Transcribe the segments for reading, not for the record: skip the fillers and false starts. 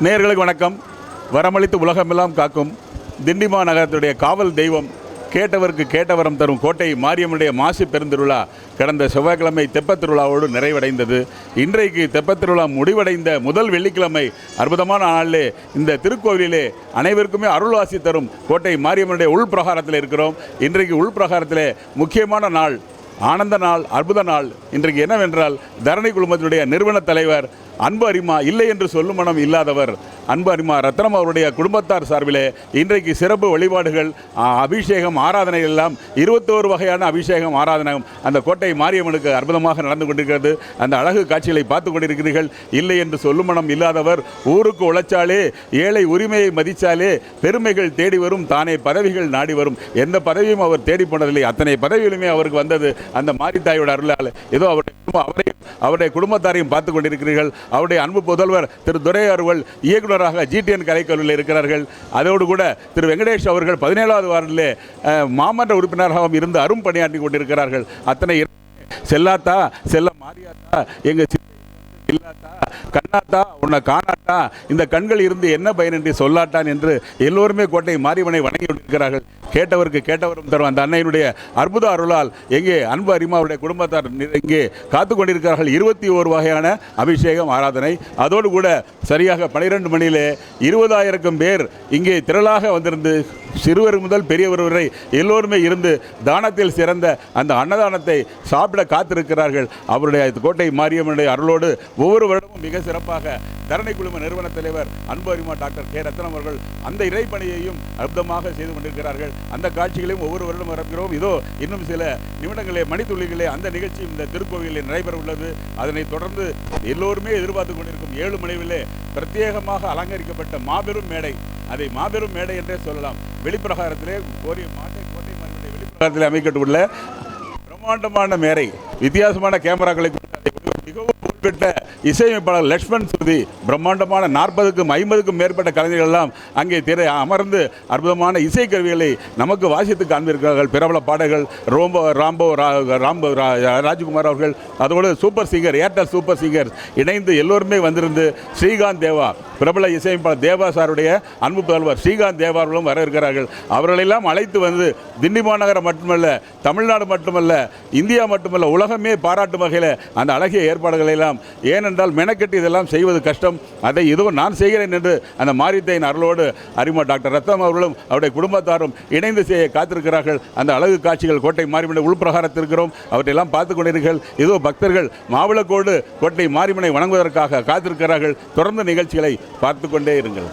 நேயர்களுக்கு வணக்கம். வரமளித்து உலகமெல்லாம் காக்கும் திண்டிமா நகரத்துடைய காவல் தெய்வம், கேட்டவருக்கு கேட்டவரம் தரும் கோட்டை மாரியம்மனுடைய மாசி பெருந்திருவிழா கடந்த செவ்வாய்க்கிழமை தெப்பத் திருவிழாவோடு நிறைவடைந்தது. இன்றைக்கு தெப்பத் திருவிழா முடிவடைந்த முதல் வெள்ளிக்கிழமை அற்புதமான நாளிலே இந்த திருக்கோவிலிலே அனைவருக்குமே அருள்வாசி தரும் கோட்டை மாரியம்மனுடைய உள்பிரகாரத்தில் இருக்கிறோம். இன்றைக்கு உள்பிரகாரத்திலே முக்கியமான நாள், ஆனந்த நாள், அற்புத நாள். இன்றைக்கு என்னவென்றால், தரணி குழுமத்தினுடைய நிறுவன தலைவர் அன்பு அரிமா, இல்லை என்று சொல்லும் மனம் இல்லாதவர் அன்பு அரிமா ரத்னம் அவருடைய குடும்பத்தார் சார்பிலே இன்றைக்கு சிறப்பு வழிபாடுகள், அபிஷேகம், ஆராதனைகள் எல்லாம் 21 வகையான அபிஷேகம், ஆராதனை அந்த கோட்டை மாரியம்மனுக்கு அற்புதமாக நடந்து கொண்டிருக்கிறது. அந்த அழகு காட்சிகளை பார்த்து கொண்டிருக்கிறீர்கள். இல்லை என்று சொல்லும் மனம் இல்லாதவர் ஊருக்கு உழைச்சாலே, ஏழை உரிமையை மதித்தாலே பெருமைகள் தேடி வரும், தானே பதவிகள் நாடி வரும். எந்த பதவியும் அவர் தேடி போனதில்லை, அத்தனை பதவிகளுமே அவருக்கு வந்தது அந்த மாரித்தாயோட அருளால். ஏதோ அவருடைய குடும்பத்தாரையும் பார்த்து கொண்டிருக்கிறீர்கள். அவருடைய அன்பு புதல்வர் திரு துரை அவர்கள் இயக்குநராக ஜிடிஎன் கலைக்கல்லூரியில் இருக்கிறார்கள். அதோடு கூட திரு வெங்கடேஷ் அவர்கள் 17வது வார்டிலே மாமன்ற உறுப்பினராகவும் இருந்து அரும் பணியாற்றி கொண்டிருக்கிறார்கள். அத்தனை செல்லாத்தா, செல்ல மாரியாத்தா, எங்கள் இல்லாத்தா, கண்ணாத்தா, உன்னை காணாட்டா, இந்த கண்கள் இருந்து என்ன பயன் என்று சொல்லாட்டான் என்று எல்லோருமே கோட்டை மாரியம்மனை வணங்கி கொண்டிருக்கிறார்கள். கேட்டவருக்கு கேட்டவரும் தரும் அந்த அன்னையினுடைய அற்புத அருளால் எங்கே அன்பு அரிமாவுடைய குடும்பத்தார் இங்கே காத்து கொண்டிருக்கிறார்கள். 21 வகையான அபிஷேகம், ஆராதனை. அதோடு கூட சரியாக 12 மணியிலே 20,000 பேர் இங்கே திரளாக வந்திருந்து, சிறுவர் முதல் பெரியவர் வரை எல்லோருமே இருந்து தானத்தில் சிறந்த அந்த அன்னதானத்தை சாப்பிட காத்திருக்கிறார்கள். அவருடைய கோட்டை மாரியம்மனுடைய அருளோடு ஒவ்வொரு வருடமும் மிக சிறப்பாக தரணி குழும நிறுவன தலைவர் அன்பு அரிமா டாக்டர் கே ரத்னம் அவர்கள் அந்த இறைப்பணியையும் அற்புதமாக செய்து கொண்டிருக்கிறார்கள். அந்த காட்சிகளையும் ஒவ்வொரு வருடம் வரப்போகிறோம். இதோ இன்னும் சில நிமிடங்களே, மணித்துளிகளே அந்த நிகழ்ச்சி இந்த திருக்கோவிலில் நடைபெற உள்ளது. அதனைத் தொடர்ந்து எல்லோருமே எதிர்பார்த்து கொண்டிருக்கும் 7 மணியிலே பிரத்யேகமாக அலங்கரிக்கப்பட்ட மாபெரும் மேடை, அதை மாபெரும் மேடை என்றே சொல்லலாம். வெளிப்பிரகாரத்திலே கோட்டை மாரியம்மனுடைய வெளிப்பிரகாரத்திலே அமைக்கப்பட்டுள்ள பிரம்மாண்டமான மேடை, வித்தியாசமான கேமராக்களை மிகவும் புகழ்பெற்ற இசையமைப்பாளர் லட்சுமண் சுருதி, பிரம்மாண்டமான 40க்கும் 50க்கும் மேற்பட்ட கலைஞர்கள் எல்லாம் அங்கே அமர்ந்து அற்புதமான இசைக்கருவிகளை நமக்கு வாசித்து காண்பிருக்கிறார்கள். பிரபல பாடல்கள் ராம்போ ராஜ்குமார் அவர்கள், அதோடு super singer, Airtel super singer இணைந்து எல்லோருமே வந்திருந்து, ஸ்ரீகாந்த் தேவா, பிரபல இசையமைப்பாளர் தேவா சாருடைய அன்பு புதல்வர் ஸ்ரீகாந்த் தேவா அவர்களும் வர இருக்கிறார்கள். அவர்களெல்லாம் அழைத்து வந்து திண்டிமா நகரம் மட்டுமல்ல, தமிழ்நாடு மட்டுமல்ல, இந்தியா மட்டுமல்ல, உலகமே பாராட்டும் வகையில் அந்த அழகிய ஏற்பாடுகளை எல்லாம், ஏனென்றால் மெனக்கெட்டு இதெல்லாம் செய்வது கஷ்டம், அதை இதோ நான் செய்கிறேன் என்று அந்த மாரியத்தையின் அருளோடு அரிமா டாக்டர் ரத்னம் அவர்களும் அவருடைய குடும்பத்தாரும் இணைந்து செய்ய காத்திருக்கிறார்கள். அந்த அழகு காட்சிகள் கோட்டை மாரியம்மனை உள்பிரகாரத்தில் இருக்கிறோம், அவற்றையெல்லாம் பார்த்து கொண்டிருக்கிறீர்கள். இதோ பக்தர்கள் மாவிளக்கோடு கோட்டை மாரியம்மனை வணங்குவதற்காக காத்திருக்கிறார்கள். தொடர்ந்து நிகழ்ச்சிகளை பார்த்து கொண்டே இருங்கள்.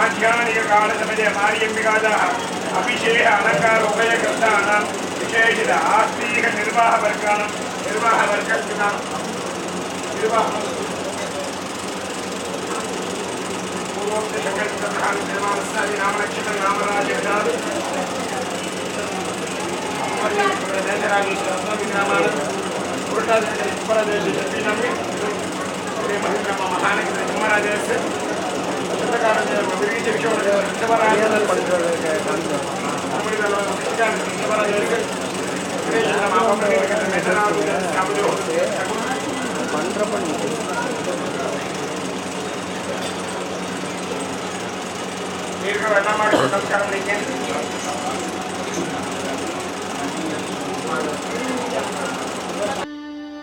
आध्यात्मिक काल समये मार्यम्बिकायाः अभिषेक अलंकार उभय ग्रन्थानां विशेषित आस्तिक निर्वाह वर्गस्य पूर्वोक्त सकल निर्माणस्थानि नामनक्षत्र नामराज महाराज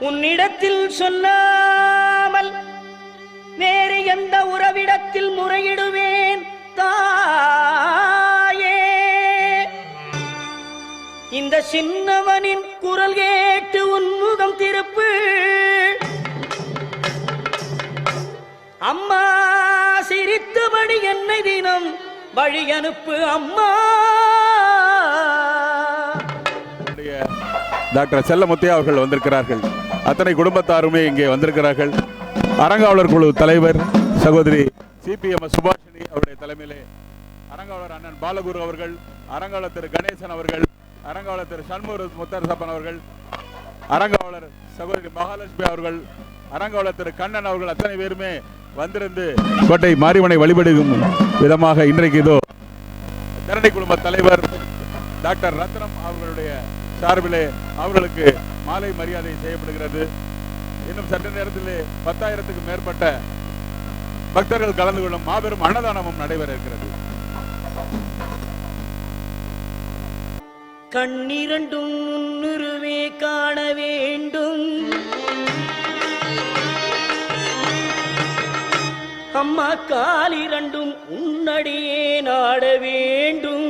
உன்னிடத்தில் சொல்லாமல் வேறு எந்த உறவிடத்தில் முறையிடுவேன் தாயே. இந்த சின்னவனின் குரல் கேட்டு உன்முகம் திருப்பு. அம்மா சிரித்தபடி என்னை தினம் வழி அனுப்பு அம்மா. டாக்டர் செல்லமுத்தையா அவர்கள் வந்திருக்கிறார்கள். அத்தனை குடும்பத்தாருமே இங்கே வந்திருக்கிறார்கள். அறங்காவலர் குழு தலைவர் சகோதரி CPM சுபாஷினி அவருடைய தலைமையிலே அறங்காவலர் அண்ணன் பாலகுரு அவர்கள், அறங்காவலர் திரு கணேசன் அவர்கள், அறங்காவலர் திரு சண்முக முத்தரசப்பன் அவர்கள், அறங்காவலர் சகோதரி மகாலட்சுமி அவர்கள், அறங்காவலர் திரு கண்ணன் அவர்கள் அத்தனை பேருமே வந்திருந்து கோட்டை மாரியம்மனை வழிபடும் விதமாக இன்றைக்கு இதோ தரணி குழும தலைவர் டாக்டர் ரத்னம் அவர்களுடைய சார்பிலே அவர்களுக்கு மாலை மரியாதை செய்யப்படுகிறது. இன்னும் சற்று நேரத்திலே 10,000க்கும் மேற்பட்ட பக்தர்கள் கலந்து கொள்ளும் மாபெரும் அன்னதானமும் நடைபெற இருக்கிறது. கண்ணிரண்டும் முன்னுருவே காண வேண்டும் அம்மா, காலிரண்டும் உன்னடியே நாட வேண்டும்.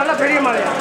நல்ல பெரிய மாலையா?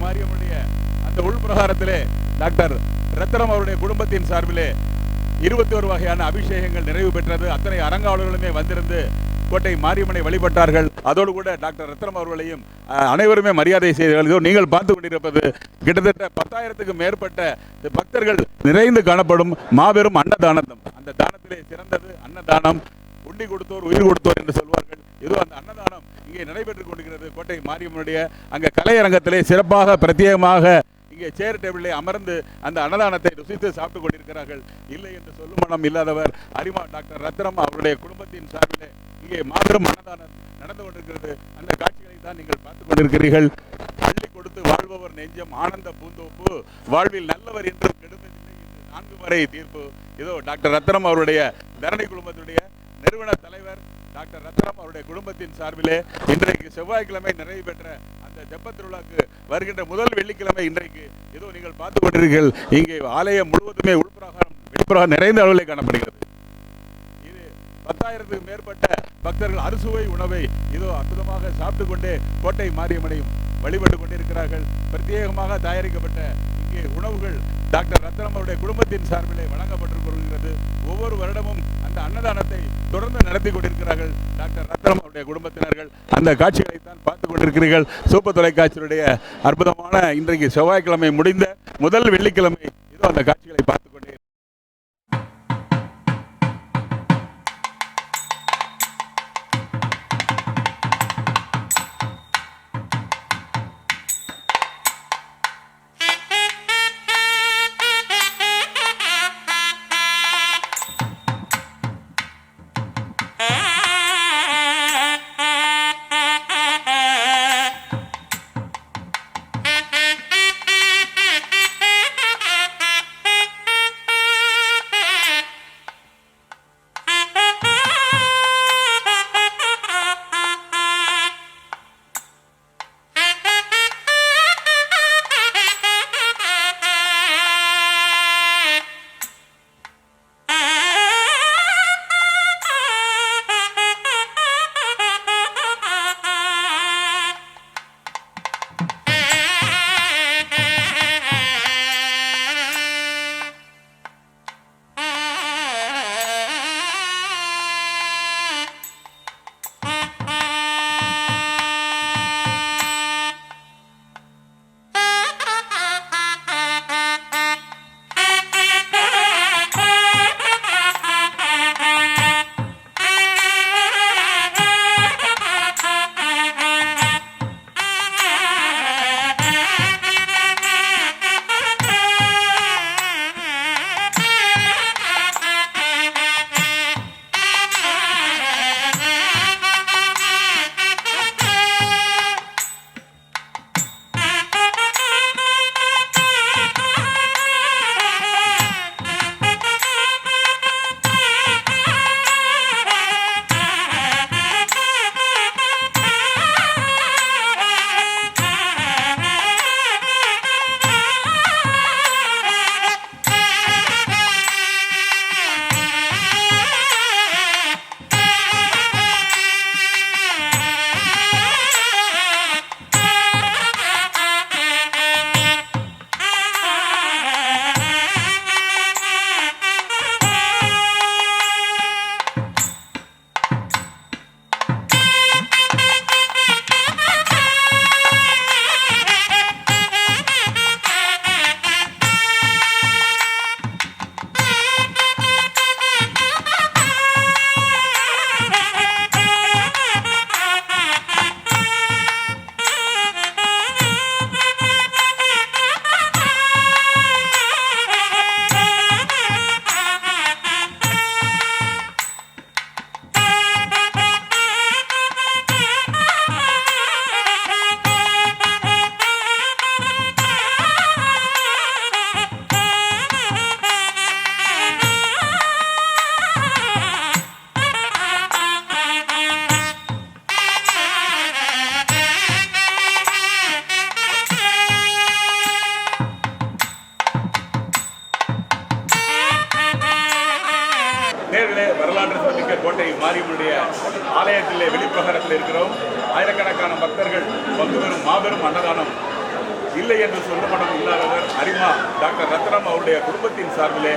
மாரியம்மனுடைய அந்த உள்பிரகாரத்திலே டாக்டர் ரத்னம் அவருடைய குடும்பத்தின் சார்பிலே 21 வகையான அபிஷேகங்கள் நிறைவு பெற்றது. அத்தனை அரங்காவலர்களுமே வந்திருந்து கோட்டை மாரியம்மனை வழிபட்டார்கள். அதோடு கூட டாக்டர் ரத்னம் அவர்களையும் அனைவருமே மரியாதை செய்தார்கள். நீங்கள் பார்த்து கொண்டிருப்பது கிட்டத்தட்ட 10,000க்கும் மேற்பட்ட பக்தர்கள் நிறைந்து காணப்படும் மாபெரும் அன்னதானம். அந்த தானத்திலே சிறந்தது அன்னதானம். உண்டி கொடுத்தோர் உயிர் கொடுத்தோர் என்று சொல்வார்கள். ஏதோ அந்த அன்னதானம் இங்கே நடைபெற்றுக் கொண்டிருக்கிறது. கோட்டை மாரியம்மனுடைய அங்க கலையரங்கத்திலே சிறப்பாக பிரத்யேகமாக இங்கே சேர் டேபிளே அமர்ந்து அந்த அன்னதானத்தை ருசித்து சாப்பிட்டுக் கொண்டிருக்கிறார்கள். இல்லை என்று சொல்லும் மனம் இல்லாதவர் அரிமா டாக்டர் ரத்னம் அவருடைய குடும்பத்தின் சார்பிலே இங்கே மாபெரும் அன்னதானம் நடந்து கொண்டிருக்கிறது. அந்த காட்சிகளை தான் நீங்கள் பார்த்துக் கொண்டிருக்கிறீர்கள். அள்ளி கொடுத்து வாழ்பவர் நெஞ்சம் ஆனந்த பூந்தோப்பு, வாழ்வில் நல்லவர் என்றும் கெடுவதில்லை என்று 4 முறை தீர்ப்பு. இதோ டாக்டர் ரத்னம் அவருடைய தரணி குழுமத்துடைய நிறுவன தலைவர் டாக்டர் ரத்னம் அவருடைய குடும்பத்தின் சார்பிலே இன்றைக்கு செவ்வாய்க்கிழமை நிறைவு பெற்ற அந்த ஜெபத் திருவிழாக்கு வருகின்ற முதல் வெள்ளிக்கிழமை இன்றைக்கு இதோ நீங்கள் பார்த்துக் கொண்டிருக்கிறீர்கள். இங்கே ஆலயம் முழுவதுமே உள்பிரகாரம் வெளிப்புறம் நிறைந்த அளவில் காணப்படுகிறது. இது 10,000க்கும் மேற்பட்ட பக்தர்கள் அறுசுவை உணவை இதோ அற்புதமாக சாப்பிட்டு கொண்டே கோட்டை மாரியம்மனையும் வழிபட்டு கொண்டிருக்கிறார்கள். பிரத்யேகமாக தயாரிக்கப்பட்ட இங்கே உணவுகள் டாக்டர் ரத்னம் அவருடைய குடும்பத்தின் சார்பிலே வழங்கப்பட்டுக் கொள்கிறது. ஒவ்வொரு வருடமும் அந்த அன்னதானத்தை தொடர்ந்து நடத்தி கொண்டிருக்கிறார்கள் டாக்டர் ரத்னம் அவருடைய குடும்பத்தினர்கள். அந்த காட்சிகளை தான் பார்த்துக் கொண்டிருக்கிறீர்கள். சூப்பர் தொலைக்காட்சியுடைய அற்புதமான இன்றைக்கு செவ்வாய்க்கிழமை முடிந்த முதல் வெள்ளிக்கிழமை இதோ அந்த காட்சிகளை பார்த்துக் கொண்டே நேர்களே, வரலாற்று சிறப்புமிக்க கோட்டை மாரியம்மனுடைய ஆலயத்திலே வெளிப்பிரகாரத்தில் இருக்கிறோம். ஆயிரக்கணக்கான பக்தர்கள் பங்கு பெறும் மாபெரும் அன்னதானம் இல்லை என்று சொல்ல மனம் இல்லாதவர் அரிமா டாக்டர் ரத்னம் அவருடைய குடும்பத்தின் சார்பிலே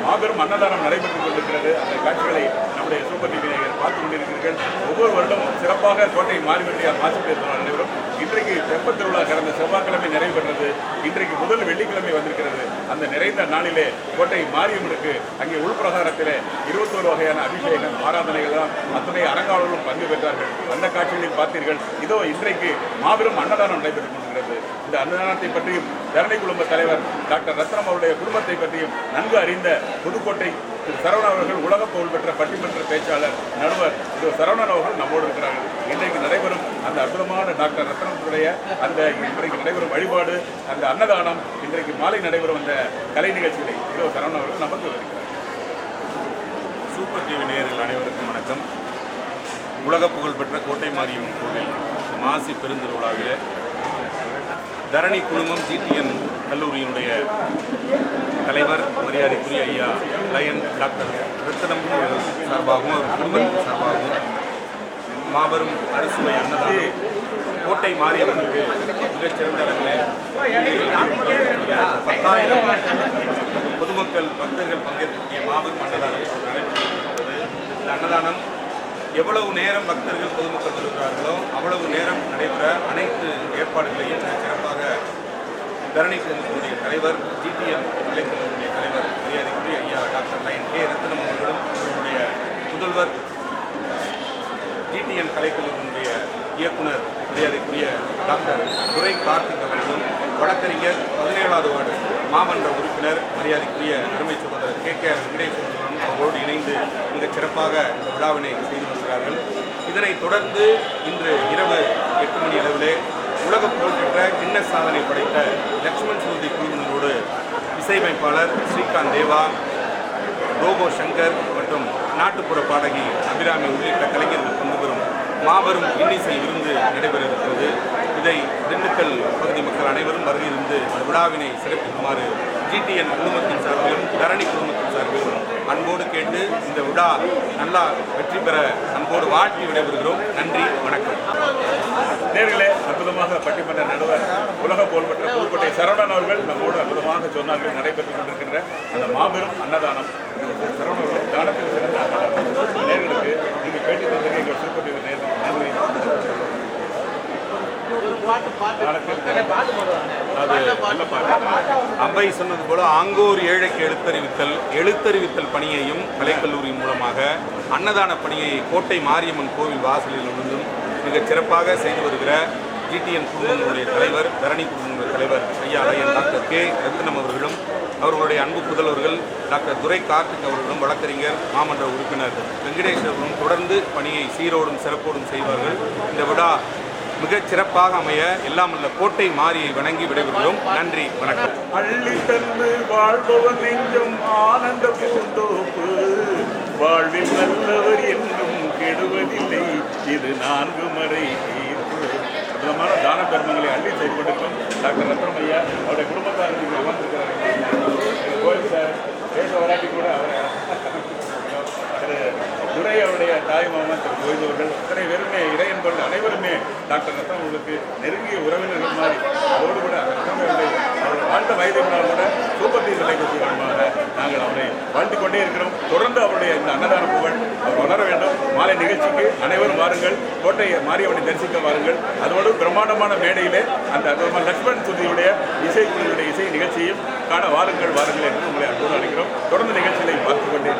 மாபெரும் அன்னதானம் நடைபெற்றுக் கொண்டிருக்கிறது. அந்த காட்சிகளை நம்முடைய சூப்பர் டிவி நேயர்கள் பார்த்துக் கொண்டிருக்கிறீர்கள். ஒவ்வொரு வருடமும் சிறப்பாக கோட்டை மாரியம்மனுடைய மாசி பெருநாள் நடைபெறும். இன்றைக்கு தெப்பத் திருவிழா கடந்த செவ்வாய்க்கிழமை நிறைவு பெற்றது. இன்றைக்கு முதல் வெள்ளிக்கிழமை வந்திருக்கிறது. அந்த நிறைந்த நாளிலே கோட்டை மாரியம்மனுக்கு அங்கே உள்பிரகாரத்திலே 21 வகையான அபிஷேகம் ஆராதனைகள் தான் அத்தனை அரங்காவலர்களும் பங்கு பெற்றார்கள். அந்த காட்சிகளில் பார்த்தீர்கள். இதோ இன்றைக்கு மாபெரும் அன்னதானம் நடைபெற்றுக் கொண்டிருக்கிறது. இந்த அன்னதானத்தை பற்றியும் தரணி குடும்ப தலைவர் டாக்டர் ரத்னம் அவருடைய குடும்பத்தை பற்றியும் நன்கு அறிந்த புதுக்கோட்டை திரு சரவணன் அவர்கள் உலக புகழ் பெற்ற பட்டிமன்ற பேச்சாளர் நடுவர் திரு சரவணன் அவர்கள் நம்மோடு இருக்கிறார்கள். இன்றைக்கு நடைபெறும் அந்த அற்புதமான டாக்டர் ரத்னத்துடைய அந்த இன்றைக்கு நடைபெறும் வழிபாடு, அந்த அன்னதானம், இன்றைக்கு மாலை நடைபெறும் அந்த கலை நிகழ்ச்சிகளை திரு சரவணன் அவர்கள் நமக்கு வருகிறார். சூப்பர் டிவி நேயர்கள் அனைவருக்கும் வணக்கம். உலக புகழ்பெற்ற கோட்டை மாரியம்மன் கோவில் மாசி பெருந்திருவிழாவில் தரணி குழுமம் ஜிடிஎன் கல்லூரியினுடைய தலைவர் மரியாதைக்குரிய ஐயா லயன் டாக்டர் ரத்னம் சார்பாகவும் அவர் குடும்பத்தின் சார்பாகவும் மாபெரும் அறுசுவை அன்னதானம் கோட்டை மாரியம்மனுக்கு மிகச்சிறந்த அளவில் 10,000 பொதுமக்கள் பக்தர்கள் பங்கேற்கக்கூடிய மாபெரும் அன்னதானம் நடைபெற்றது. இந்த அன்னதானம் எவ்வளவு நேரம் பக்தர்கள் பொதுமக்கள் வருகிறார்களோ அவ்வளவு நேரம் நடைபெற அனைத்து ஏற்பாடுகளையும் சிறப்பாக தரணி குழுமத்தினுடைய தலைவர் ஜிடிஎன் கலைக்குழுமத்தினுடைய தலைவர் மரியாதைக்குரிய ஐயா டாக்டர் லயன் கே ரத்னம் அவர்களும் அவர்களுடைய முதல்வர் ஜிடிஎன் கலைக்குழுமத்தினுடைய இயக்குனர் மரியாதைக்குரிய டாக்டர் துரை கார்த்திக் அவர்களும் வழக்கறிஞர் 17வது வார்டு மாமன்ற உறுப்பினர் மரியாதைக்குரிய அருமை சகோதரர் கே வெங்கடேஸ்வரன் அவர்களோடு இணைந்து மிகச் சிறப்பாக இந்த விழாவினை செய்து வருகிறார்கள். இதனைத் தொடர்ந்து இன்று இரவு 8 மணி அளவிலே உலக புகழ்பெற்ற கின்னஸ் சாதனை படைத்த லக்ஷ்மண் சுருதி குழுவினரோடு இசையமைப்பாளர் ஸ்ரீகாந்த் தேவா, ரோபோ சங்கர் மற்றும் நாட்டுப்புற பாடகி அபிராமி உள்ளிட்ட கலைஞர்கள் பங்கு பெறும் மாபெரும் இன்னிசை விருந்து நடைபெற இருக்கிறது. இதை திண்டுக்கல் பகுதி மக்கள் அனைவரும் வருகிருந்து விழாவினை சிறப்பிக்குமாறு ஜிடிஎன் குழுமத்தின் சார்பிலும் தரணி குழுமத்தின் சார்பிலும் அன்போடு கேட்டு இந்த விழா நல்லா வெற்றி பெற அன்போடு வாழ்த்தி விடைபெறுகிறோம். நன்றி, வணக்கம். நேர்களே, அற்புதமாக பட்டிமன்ற நடுவர் உலக புகழ்பெற்ற புதுக்கோட்டை சரவணன் அவர்கள் நம்மோடு அற்புதமாக சொன்னார்கள். நடைபெற்றுக் கொண்டிருக்கின்ற அந்த மாபெரும் அன்னதானம் சரவணன் அவர்கள் தானத்தில் சிறந்த அன்னதானம் நேர்களுக்கு நீங்கள் பேட்டி தந்தது எங்கள் திருப்பதி நேர்கள் நன்றி. அம்பை சொன்னது போல ஆங்கோர் ஏழைக்கு எழுத்தறிவித்தல் பணியையும் கலைக்கல்லூரியின் மூலமாக அன்னதான பணியை கோட்டை மாரியம்மன் கோவில் வாசலில் இருந்தும் மிகச் சிறப்பாக செய்து வருகிற ஜிடிஎன் குழுமங்களுடைய தலைவர் தரணி குழுமங்களுடைய தலைவர் ஐயா லயன் டாக்டர் கே ரத்னம் அவர்களும் அவர்களுடைய அன்பு புதல்வர்கள் டாக்டர் துரை கார்த்திக் அவர்களும் வழக்கறிஞர் மாமன்ற உறுப்பினர் வெங்கடேஸ்வரரும் தொடர்ந்து பணியை சீரோடும் சிறப்போடும் செய்வார்கள். இந்த விழா மிகச் சிறப்பாக அமைய எல்லாம் உள்ள கோட்டை மாரியை வணங்கி விடைபெறுகிறோம். நன்றி, வணக்கம். அள்ளி தந்து வாழ்பவன் நெஞ்சும் ஆனந்த பூந்தோப்பு, வாழ்வில் நல்லவர் என்றும் கெடுவதில்லை, இது 4 மறை தீர்ப்பு. அற்புதமான தான தர்மங்களை அள்ளி செய்து கொண்டிருக்கும் டாக்டர் ரத்னம் ஐயா அவருடைய குடும்பத்தார் நீங்கள் அமர்ந்திருக்கிறார்கள். கோயில் சார் பேச வராட்டி கூட துரை அவருடைய தாய் மாமன் திரு கோயிலவர்கள் இத்தனை பேருமே இறையன்பர்கள் அனைவருமே டாக்டர் ரத்னம் அவர்களுக்கு நெருங்கிய உறவினர்கள் மாதிரி அதோடு கூட ரத்னம் அவர்கள் வாழ்ந்த வயதினால் கூட சூப்பர் டிவி நிலைக்கு மூலமாக நாங்கள் அவரை வாழ்த்துக் கொண்டே இருக்கிறோம். தொடர்ந்து அவருடைய இந்த அன்னதான புகழ் அவர் வளர வேண்டும். மாலை நிகழ்ச்சிக்கு அனைவரும் வாருங்கள், கோட்டை மாரியம்மனை தரிசிக்க வாருங்கள். அதோடு பிரம்மாண்டமான மேடையிலே அந்த லக்ஷ்மண் சுருதியுடைய இசைக்குழுவுடைய இசை நிகழ்ச்சியையும் காண வாருங்கள் என்று உங்களை அன்போடு அழைக்கிறோம். தொடர்ந்து நிகழ்ச்சிகளை பார்த்துக் கொண்டே